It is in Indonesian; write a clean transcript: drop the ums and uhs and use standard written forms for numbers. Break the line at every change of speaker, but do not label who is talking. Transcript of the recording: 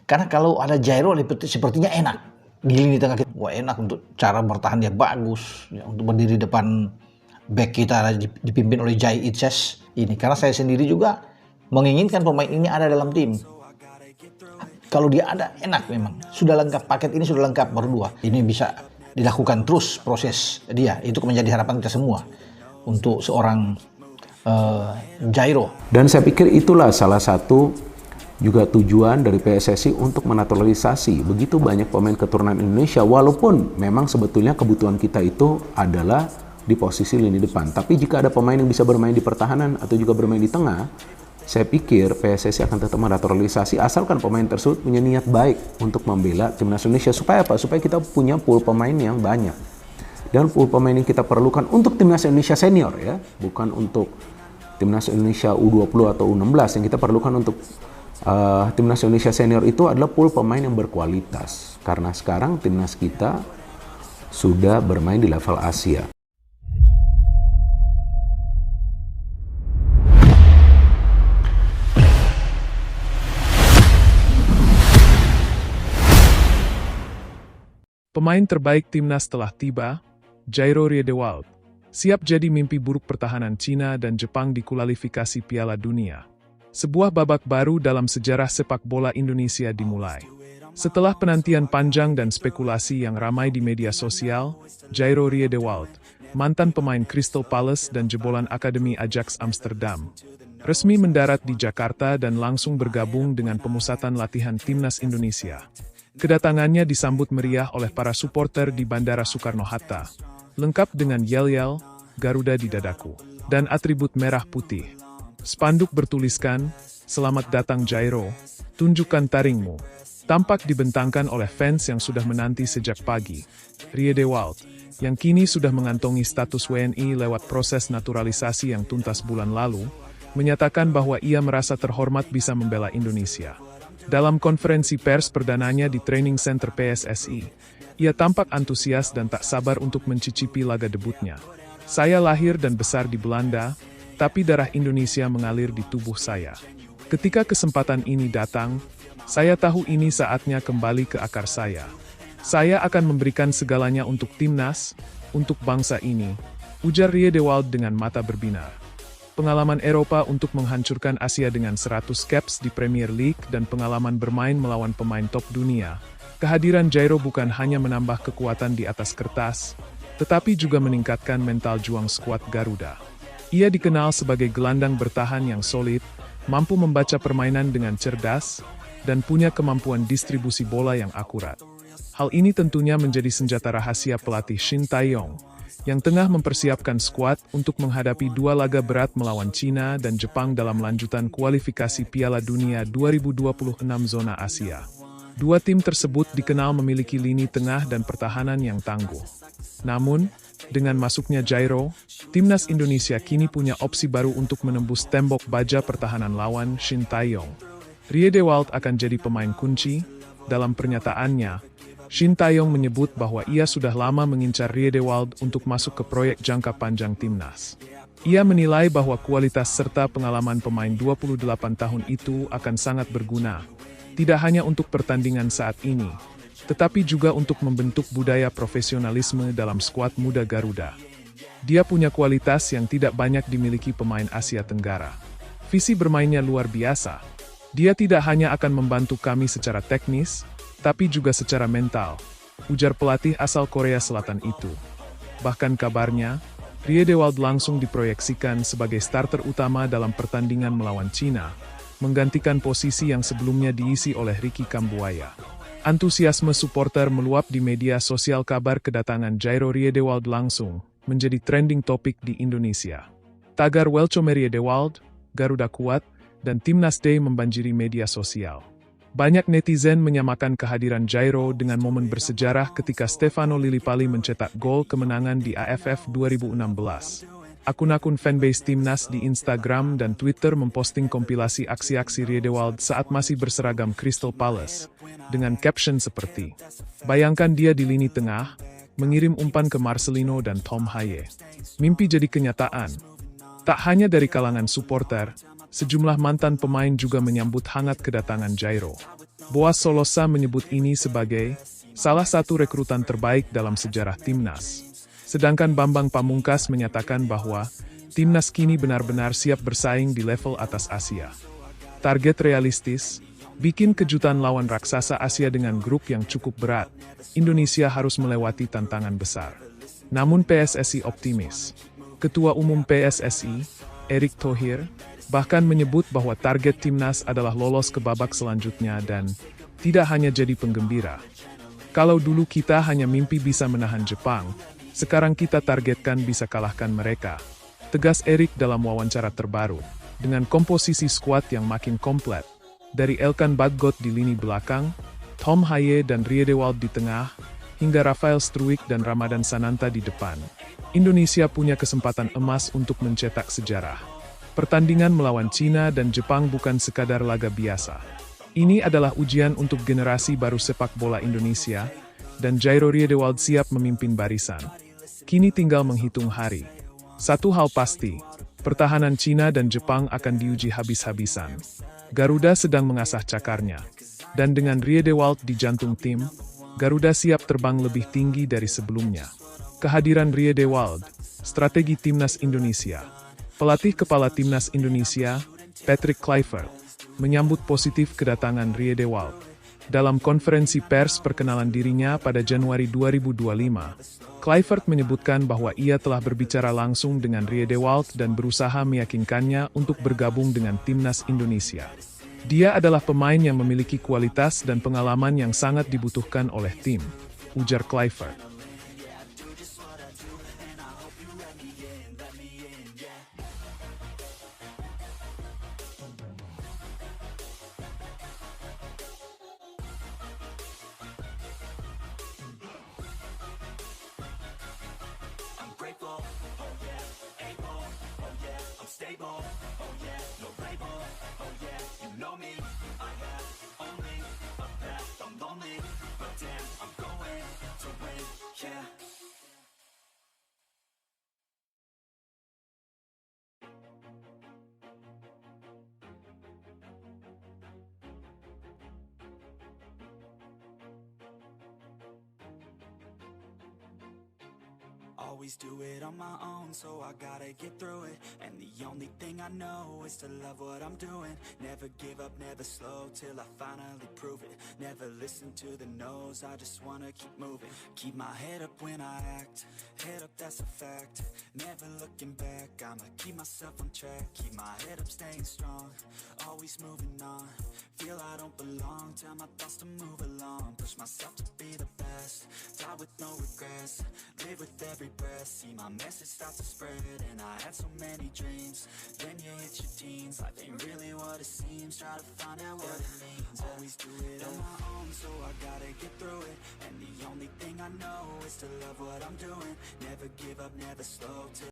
Karena kalau ada Jairo sepertinya enak di lini tengah kita. Wah, enak untuk cara bertahan dia bagus, ya, untuk berdiri depan back kita dipimpin oleh Jai Itses ini. Karena saya sendiri juga menginginkan pemain ini ada dalam tim. Kalau dia ada, enak memang. Sudah lengkap, paket ini sudah lengkap berdua. Ini bisa dilakukan terus proses dia. Itu menjadi harapan kita semua untuk seorang Jairo.
Dan saya pikir itulah salah satu juga tujuan dari PSSI untuk menaturalisasi begitu banyak pemain keturunan Indonesia. Walaupun memang sebetulnya kebutuhan kita itu adalah di posisi lini depan. Tapi jika ada pemain yang bisa bermain di pertahanan atau juga bermain di tengah, saya pikir PSSI akan tetap menaturalisasi asalkan pemain tersebut punya niat baik untuk membela timnas Indonesia. Supaya apa? Supaya kita punya pool pemain yang banyak. Dan pool pemain yang kita perlukan untuk timnas Indonesia senior ya, bukan untuk timnas Indonesia U20 atau U16. Yang kita perlukan untuk timnas Indonesia senior itu adalah pool pemain yang berkualitas. Karena sekarang timnas kita sudah bermain di level Asia.
Pemain terbaik timnas telah tiba, Jairo Riedewald, siap jadi mimpi buruk pertahanan Cina dan Jepang di kualifikasi Piala Dunia. Sebuah babak baru dalam sejarah sepak bola Indonesia dimulai. Setelah penantian panjang dan spekulasi yang ramai di media sosial, Jairo Riedewald, mantan pemain Crystal Palace dan jebolan Akademi Ajax Amsterdam, resmi mendarat di Jakarta dan langsung bergabung dengan pemusatan latihan timnas Indonesia. Kedatangannya disambut meriah oleh para supporter di Bandara Soekarno-Hatta, lengkap dengan yel-yel, Garuda di dadaku, dan atribut merah putih. Spanduk bertuliskan, "Selamat datang Jairo, tunjukkan taringmu." Tampak dibentangkan oleh fans yang sudah menanti sejak pagi. Riedewald, yang kini sudah mengantongi status WNI lewat proses naturalisasi yang tuntas bulan lalu, menyatakan bahwa ia merasa terhormat bisa membela Indonesia. Dalam konferensi pers perdananya di Training Center PSSI, ia tampak antusias dan tak sabar untuk mencicipi laga debutnya. "Saya lahir dan besar di Belanda, tapi darah Indonesia mengalir di tubuh saya. Ketika kesempatan ini datang, saya tahu ini saatnya kembali ke akar saya. Saya akan memberikan segalanya untuk timnas, untuk bangsa ini," ujar Riedewald dengan mata berbinar. Pengalaman Eropa untuk menghancurkan Asia dengan 100 caps di Premier League dan pengalaman bermain melawan pemain top dunia, kehadiran Jairo bukan hanya menambah kekuatan di atas kertas, tetapi juga meningkatkan mental juang skuad Garuda. Ia dikenal sebagai gelandang bertahan yang solid, mampu membaca permainan dengan cerdas, dan punya kemampuan distribusi bola yang akurat. Hal ini tentunya menjadi senjata rahasia pelatih Shin Tae-yong, yang tengah mempersiapkan skuad untuk menghadapi dua laga berat melawan Cina dan Jepang dalam lanjutan kualifikasi Piala Dunia 2026 zona Asia. Dua tim tersebut dikenal memiliki lini tengah dan pertahanan yang tangguh. Namun, dengan masuknya Jairo, timnas Indonesia kini punya opsi baru untuk menembus tembok baja pertahanan lawan Shin Tae-yong. Riedewald akan jadi pemain kunci. Dalam pernyataannya, Shin Tae-yong menyebut bahwa ia sudah lama mengincar Riedewald untuk masuk ke proyek jangka panjang timnas. Ia menilai bahwa kualitas serta pengalaman pemain 28 tahun itu akan sangat berguna, tidak hanya untuk pertandingan saat ini, tetapi juga untuk membentuk budaya profesionalisme dalam skuad muda Garuda. Dia punya kualitas yang tidak banyak dimiliki pemain Asia Tenggara. Visi bermainnya luar biasa. Dia tidak hanya akan membantu kami secara teknis, tapi juga secara mental, ujar pelatih asal Korea Selatan itu. Bahkan kabarnya, Riedewald langsung diproyeksikan sebagai starter utama dalam pertandingan melawan Cina, menggantikan posisi yang sebelumnya diisi oleh Ricky Kambuaya. Antusiasme supporter meluap di media sosial. Kabar kedatangan Jairo Riedewald langsung menjadi trending topik di Indonesia. Tagar Welcome Riedewald, Garuda kuat, dan Timnas Day membanjiri media sosial. Banyak netizen menyamakan kehadiran Jairo dengan momen bersejarah ketika Stefano Lillipali mencetak gol kemenangan di AFF 2016. Akun-akun fanbase timnas di Instagram dan Twitter memposting kompilasi aksi-aksi Riedewald saat masih berseragam Crystal Palace, dengan caption seperti, "Bayangkan dia di lini tengah, mengirim umpan ke Marcelino dan Tom Haye." Mimpi jadi kenyataan. Tak hanya dari kalangan supporter, sejumlah mantan pemain juga menyambut hangat kedatangan Jairo. Boaz Solosa menyebut ini sebagai salah satu rekrutan terbaik dalam sejarah timnas. Sedangkan Bambang Pamungkas menyatakan bahwa timnas kini benar-benar siap bersaing di level atas Asia. Target realistis, bikin kejutan lawan raksasa Asia dengan grup yang cukup berat. Indonesia harus melewati tantangan besar. Namun PSSI optimis. Ketua Umum PSSI, Erick Thohir, bahkan menyebut bahwa target timnas adalah lolos ke babak selanjutnya dan tidak hanya jadi penggembira. Kalau dulu kita hanya mimpi bisa menahan Jepang, sekarang kita targetkan bisa kalahkan mereka. Tegas Erick dalam wawancara terbaru, dengan komposisi skuad yang makin komplit. Dari Elkan Bagot di lini belakang, Tom Haye dan Riedewald di tengah, hingga Rafael Struijk dan Ramadan Sananta di depan. Indonesia punya kesempatan emas untuk mencetak sejarah. Pertandingan melawan Cina dan Jepang bukan sekadar laga biasa. Ini adalah ujian untuk generasi baru sepak bola Indonesia, dan Jairo Riedewald siap memimpin barisan. Kini tinggal menghitung hari. Satu hal pasti, pertahanan Cina dan Jepang akan diuji habis-habisan. Garuda sedang mengasah cakarnya, dan dengan Riedewald di jantung tim, Garuda siap terbang lebih tinggi dari sebelumnya. Kehadiran Riedewald, strategi timnas Indonesia. Pelatih kepala timnas Indonesia, Patrick Kluivert, menyambut positif kedatangan Riedewald. Dalam konferensi pers perkenalan dirinya pada Januari 2025, Kluivert menyebutkan bahwa ia telah berbicara langsung dengan Riedewald dan berusaha meyakinkannya untuk bergabung dengan timnas Indonesia. Dia adalah pemain yang memiliki kualitas dan pengalaman yang sangat dibutuhkan oleh tim, ujar Kluivert.
Always do it on my own, so I gotta get through it. And the only thing I know is to love what I'm doing. Never give up, never slow, till I finally prove it. Never listen to the no's, I just wanna keep moving. Keep my head up when I act, head up, that's a fact. Never looking back, I'ma keep myself on track. Keep my head up, staying strong, always moving on. Feel I don't belong, tell my thoughts to move along. Push myself to be the best, die with no regrets. Live with every breath, see my message start to spread. And I had so many dreams, then you hit your teens. Life ain't really what it seems, try to find out what it means. Always do it on my own, so I gotta get through it. And the only thing I know is to love what I'm doing. Never give up, never slow, till